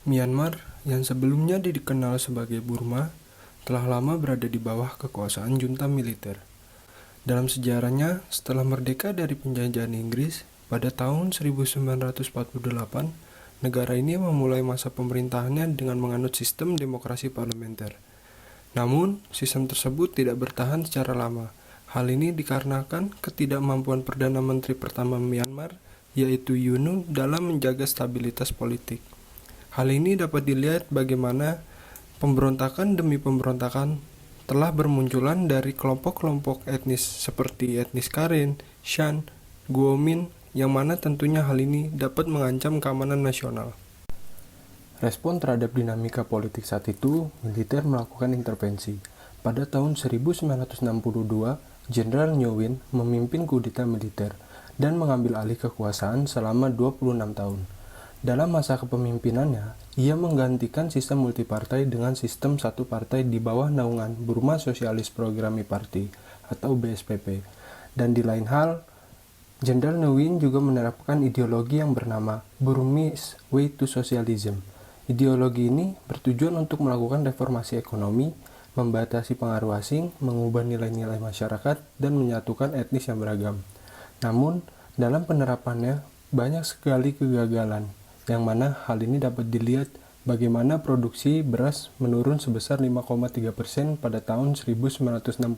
Myanmar, yang sebelumnya dikenal sebagai Burma, telah lama berada di bawah kekuasaan junta militer. Dalam sejarahnya, setelah merdeka dari penjajahan Inggris, pada tahun 1948, negara ini memulai masa pemerintahannya dengan menganut sistem demokrasi parlementer. Namun, sistem tersebut tidak bertahan secara lama. Hal ini dikarenakan ketidakmampuan Perdana Menteri pertama Myanmar, yaitu U Nun, dalam menjaga stabilitas politik. Hal ini dapat dilihat bagaimana pemberontakan demi pemberontakan telah bermunculan dari kelompok-kelompok etnis seperti etnis Karen, Shan, Guomin, yang mana tentunya hal ini dapat mengancam keamanan nasional. Respon terhadap dinamika politik saat itu, militer melakukan intervensi. Pada tahun 1962, Jenderal Ngo Win memimpin kudeta militer dan mengambil alih kekuasaan selama 26 tahun. Dalam masa kepemimpinannya, ia menggantikan sistem multipartai dengan sistem satu partai di bawah naungan Burma Socialist Programme Party atau BSPP. Dan di lain hal, Jenderal Ngo Win juga menerapkan ideologi yang bernama Burmese Way to Socialism. Ideologi ini bertujuan untuk melakukan reformasi ekonomi, membatasi pengaruh asing, mengubah nilai-nilai masyarakat, dan menyatukan etnis yang beragam. Namun, dalam penerapannya, banyak sekali kegagalan, yang mana hal ini dapat dilihat bagaimana produksi beras menurun sebesar 5,3% pada tahun 1965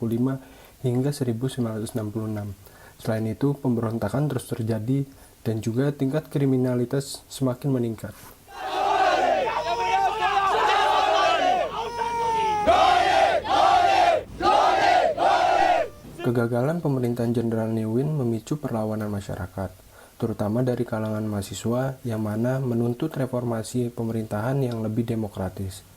hingga 1966. Selain itu, pemberontakan terus terjadi dan juga tingkat kriminalitas semakin meningkat. Kegagalan pemerintahan Jenderal Ngo Win memicu perlawanan masyarakat, terutama dari kalangan mahasiswa yang mana menuntut reformasi pemerintahan yang lebih demokratis.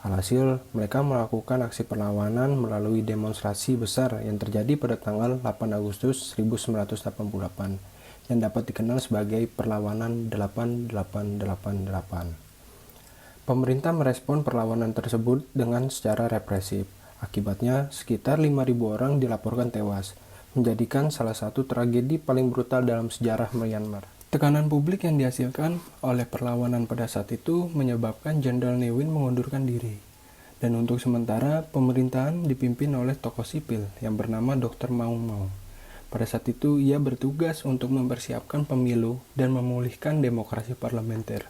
Alhasil, mereka melakukan aksi perlawanan melalui demonstrasi besar yang terjadi pada tanggal 8 Agustus 1988, yang dapat dikenal sebagai Perlawanan 8888. Pemerintah merespon perlawanan tersebut dengan secara represif. Akibatnya, sekitar 5.000 orang dilaporkan tewas, menjadikan salah satu tragedi paling brutal dalam sejarah Myanmar. Tekanan publik yang dihasilkan oleh perlawanan pada saat itu menyebabkan Jenderal Ngo Win mengundurkan diri. Dan untuk sementara, pemerintahan dipimpin oleh tokoh sipil yang bernama Dr. Maung Maung. Pada saat itu, ia bertugas untuk mempersiapkan pemilu dan memulihkan demokrasi parlementer.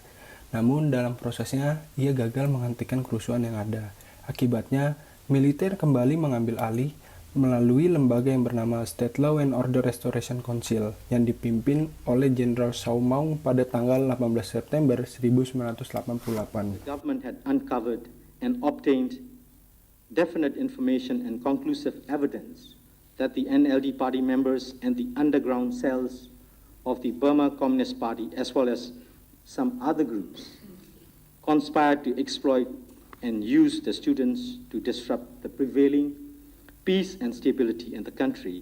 Namun, dalam prosesnya, ia gagal menghentikan kerusuhan yang ada. Akibatnya, militer kembali mengambil alih melalui lembaga yang bernama State Law and Order Restoration Council yang dipimpin oleh Jenderal Saw Maung pada tanggal 18 September 1988. The government had uncovered and obtained definite information and conclusive evidence that the NLD party members and the underground cells of the Burma Communist Party, as well as some other groups, conspired to exploit and use the students to disrupt the prevailing peace and stability in the country.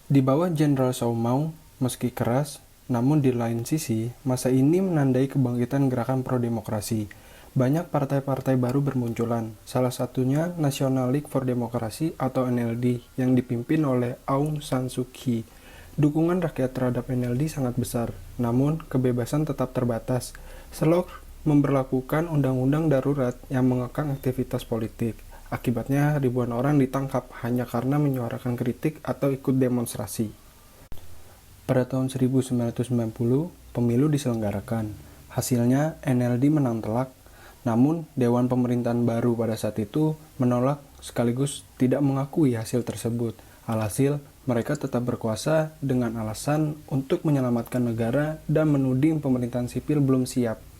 Di bawah Jenderal Saw Maung, meski keras, namun di lain sisi, masa ini menandai kebangkitan gerakan pro-demokrasi. Banyak partai-partai baru bermunculan, salah satunya National League for Democracy atau NLD yang dipimpin oleh Aung San Suu Kyi. Dukungan rakyat terhadap NLD sangat besar, namun kebebasan tetap terbatas. Selok memberlakukan undang-undang darurat yang mengekang aktivitas politik. Akibatnya ribuan orang ditangkap hanya karena menyuarakan kritik atau ikut demonstrasi. Pada tahun 1990, pemilu diselenggarakan. Hasilnya NLD menang telak, namun Dewan Pemerintahan baru pada saat itu menolak sekaligus tidak mengakui hasil tersebut. Alhasil, mereka tetap berkuasa dengan alasan untuk menyelamatkan negara dan menuding pemerintahan sipil belum siap.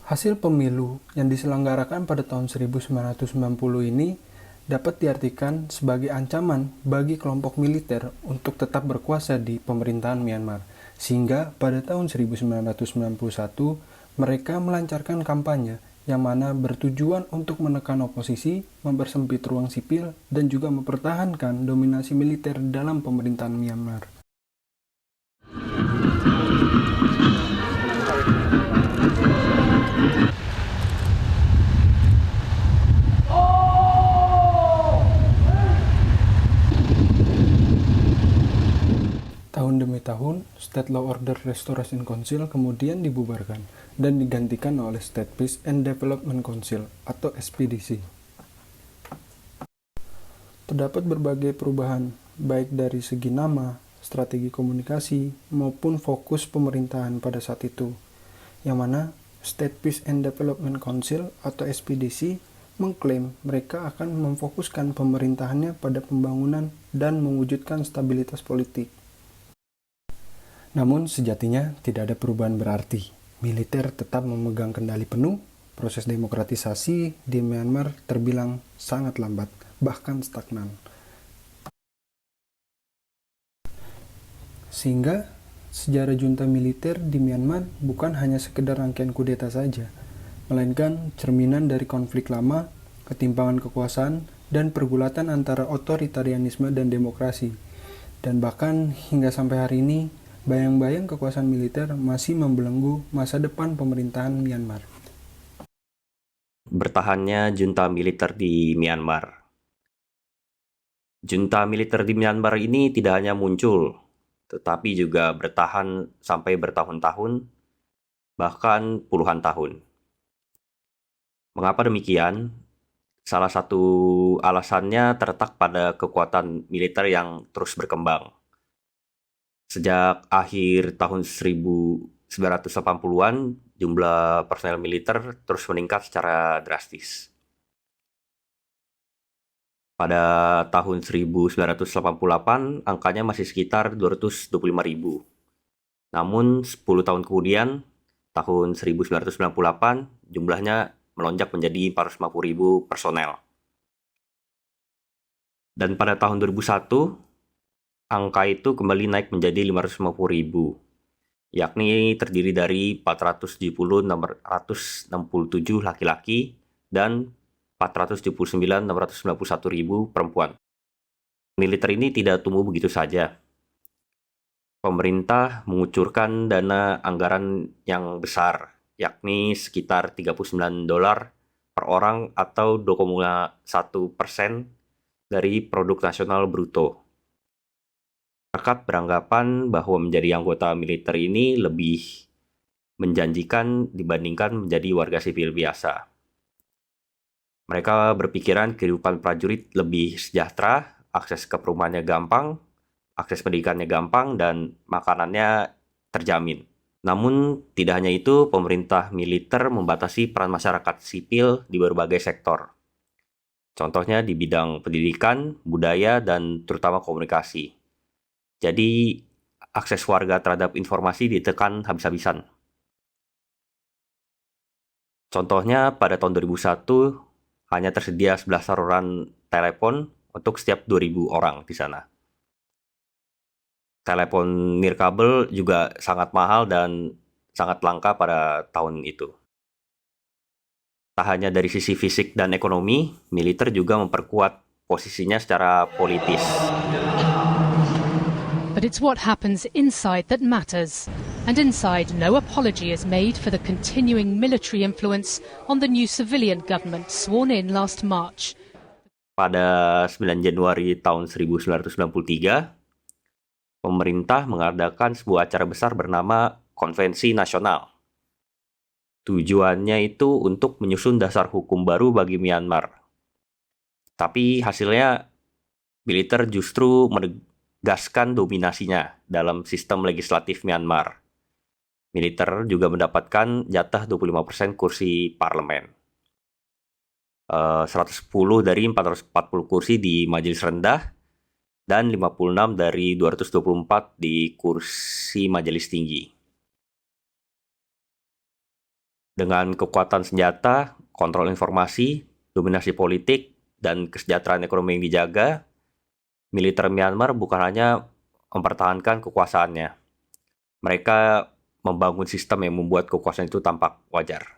Hasil pemilu yang diselenggarakan pada tahun 1990 ini dapat diartikan sebagai ancaman bagi kelompok militer untuk tetap berkuasa di pemerintahan Myanmar. Sehingga pada tahun 1991 mereka melancarkan kampanye yang mana bertujuan untuk menekan oposisi, mempersempit ruang sipil, dan juga mempertahankan dominasi militer dalam pemerintahan Myanmar. Tahun demi tahun, State Law Order Restoration Council kemudian dibubarkan dan digantikan oleh State Peace and Development Council atau SPDC. Terdapat berbagai perubahan, baik dari segi nama, strategi komunikasi, maupun fokus pemerintahan pada saat itu, yang mana State Peace and Development Council atau SPDC mengklaim mereka akan memfokuskan pemerintahannya pada pembangunan dan mewujudkan stabilitas politik. Namun sejatinya tidak ada perubahan berarti. Militer tetap memegang kendali penuh, proses demokratisasi di Myanmar terbilang sangat lambat, bahkan stagnan. Sehingga sejarah junta militer di Myanmar bukan hanya sekedar rangkaian kudeta saja, melainkan cerminan dari konflik lama, ketimpangan kekuasaan, dan pergulatan antara otoritarianisme dan demokrasi. Dan bahkan hingga sampai hari ini, bayang-bayang kekuasaan militer masih membelenggu masa depan pemerintahan Myanmar. Bertahannya junta militer di Myanmar. Junta militer di Myanmar ini tidak hanya muncul, tetapi juga bertahan sampai bertahun-tahun, bahkan puluhan tahun. Mengapa demikian? Salah satu alasannya terletak pada kekuatan militer yang terus berkembang. Sejak akhir tahun 1980-an, jumlah personel militer terus meningkat secara drastis. Pada tahun 1988, angkanya masih sekitar 225.000. Namun, 10 tahun kemudian, tahun 1998, jumlahnya melonjak menjadi 450.000 personel. Dan pada tahun 2001, angka itu kembali naik menjadi 550.000, yakni terdiri dari 470.667 laki-laki dan 479.691.000 perempuan. Militer ini tidak tumbuh begitu saja. Pemerintah mengucurkan dana anggaran yang besar, yakni sekitar $39 per orang atau 2,1% dari produk nasional bruto. Masyarakat beranggapan bahwa menjadi anggota militer ini lebih menjanjikan dibandingkan menjadi warga sipil biasa. Mereka berpikiran kehidupan prajurit lebih sejahtera, akses ke perumahannya gampang, akses pendidikannya gampang, dan makanannya terjamin. Namun, tidak hanya itu, pemerintah militer membatasi peran masyarakat sipil di berbagai sektor. Contohnya di bidang pendidikan, budaya, dan terutama komunikasi. Jadi, akses warga terhadap informasi ditekan habis-habisan. Contohnya, pada tahun 2001, hanya tersedia 11 saluran telepon untuk setiap 2.000 orang di sana. Telepon nirkabel juga sangat mahal dan sangat langka pada tahun itu. Tak hanya dari sisi fisik dan ekonomi, militer juga memperkuat posisinya secara politis. But it's what happens inside that matters. And inside, no apology is made for the continuing military influence on the new civilian government sworn in last March. Pada 9 Januari tahun 1993, pemerintah mengadakan sebuah acara besar bernama Konvensi Nasional. Tujuannya itu untuk menyusun dasar hukum baru bagi Myanmar. Tapi hasilnya, militer justru menegaskan dominasinya dalam sistem legislatif Myanmar. Militer juga mendapatkan jatah 25% kursi parlemen. 110 dari 440 kursi di majelis rendah dan 56 dari 224 di kursi majelis tinggi. Dengan kekuatan senjata, kontrol informasi, dominasi politik, dan kesejahteraan ekonomi yang dijaga, militer Myanmar bukan hanya mempertahankan kekuasaannya. Mereka membangun sistem yang membuat kekuasaan itu tampak wajar.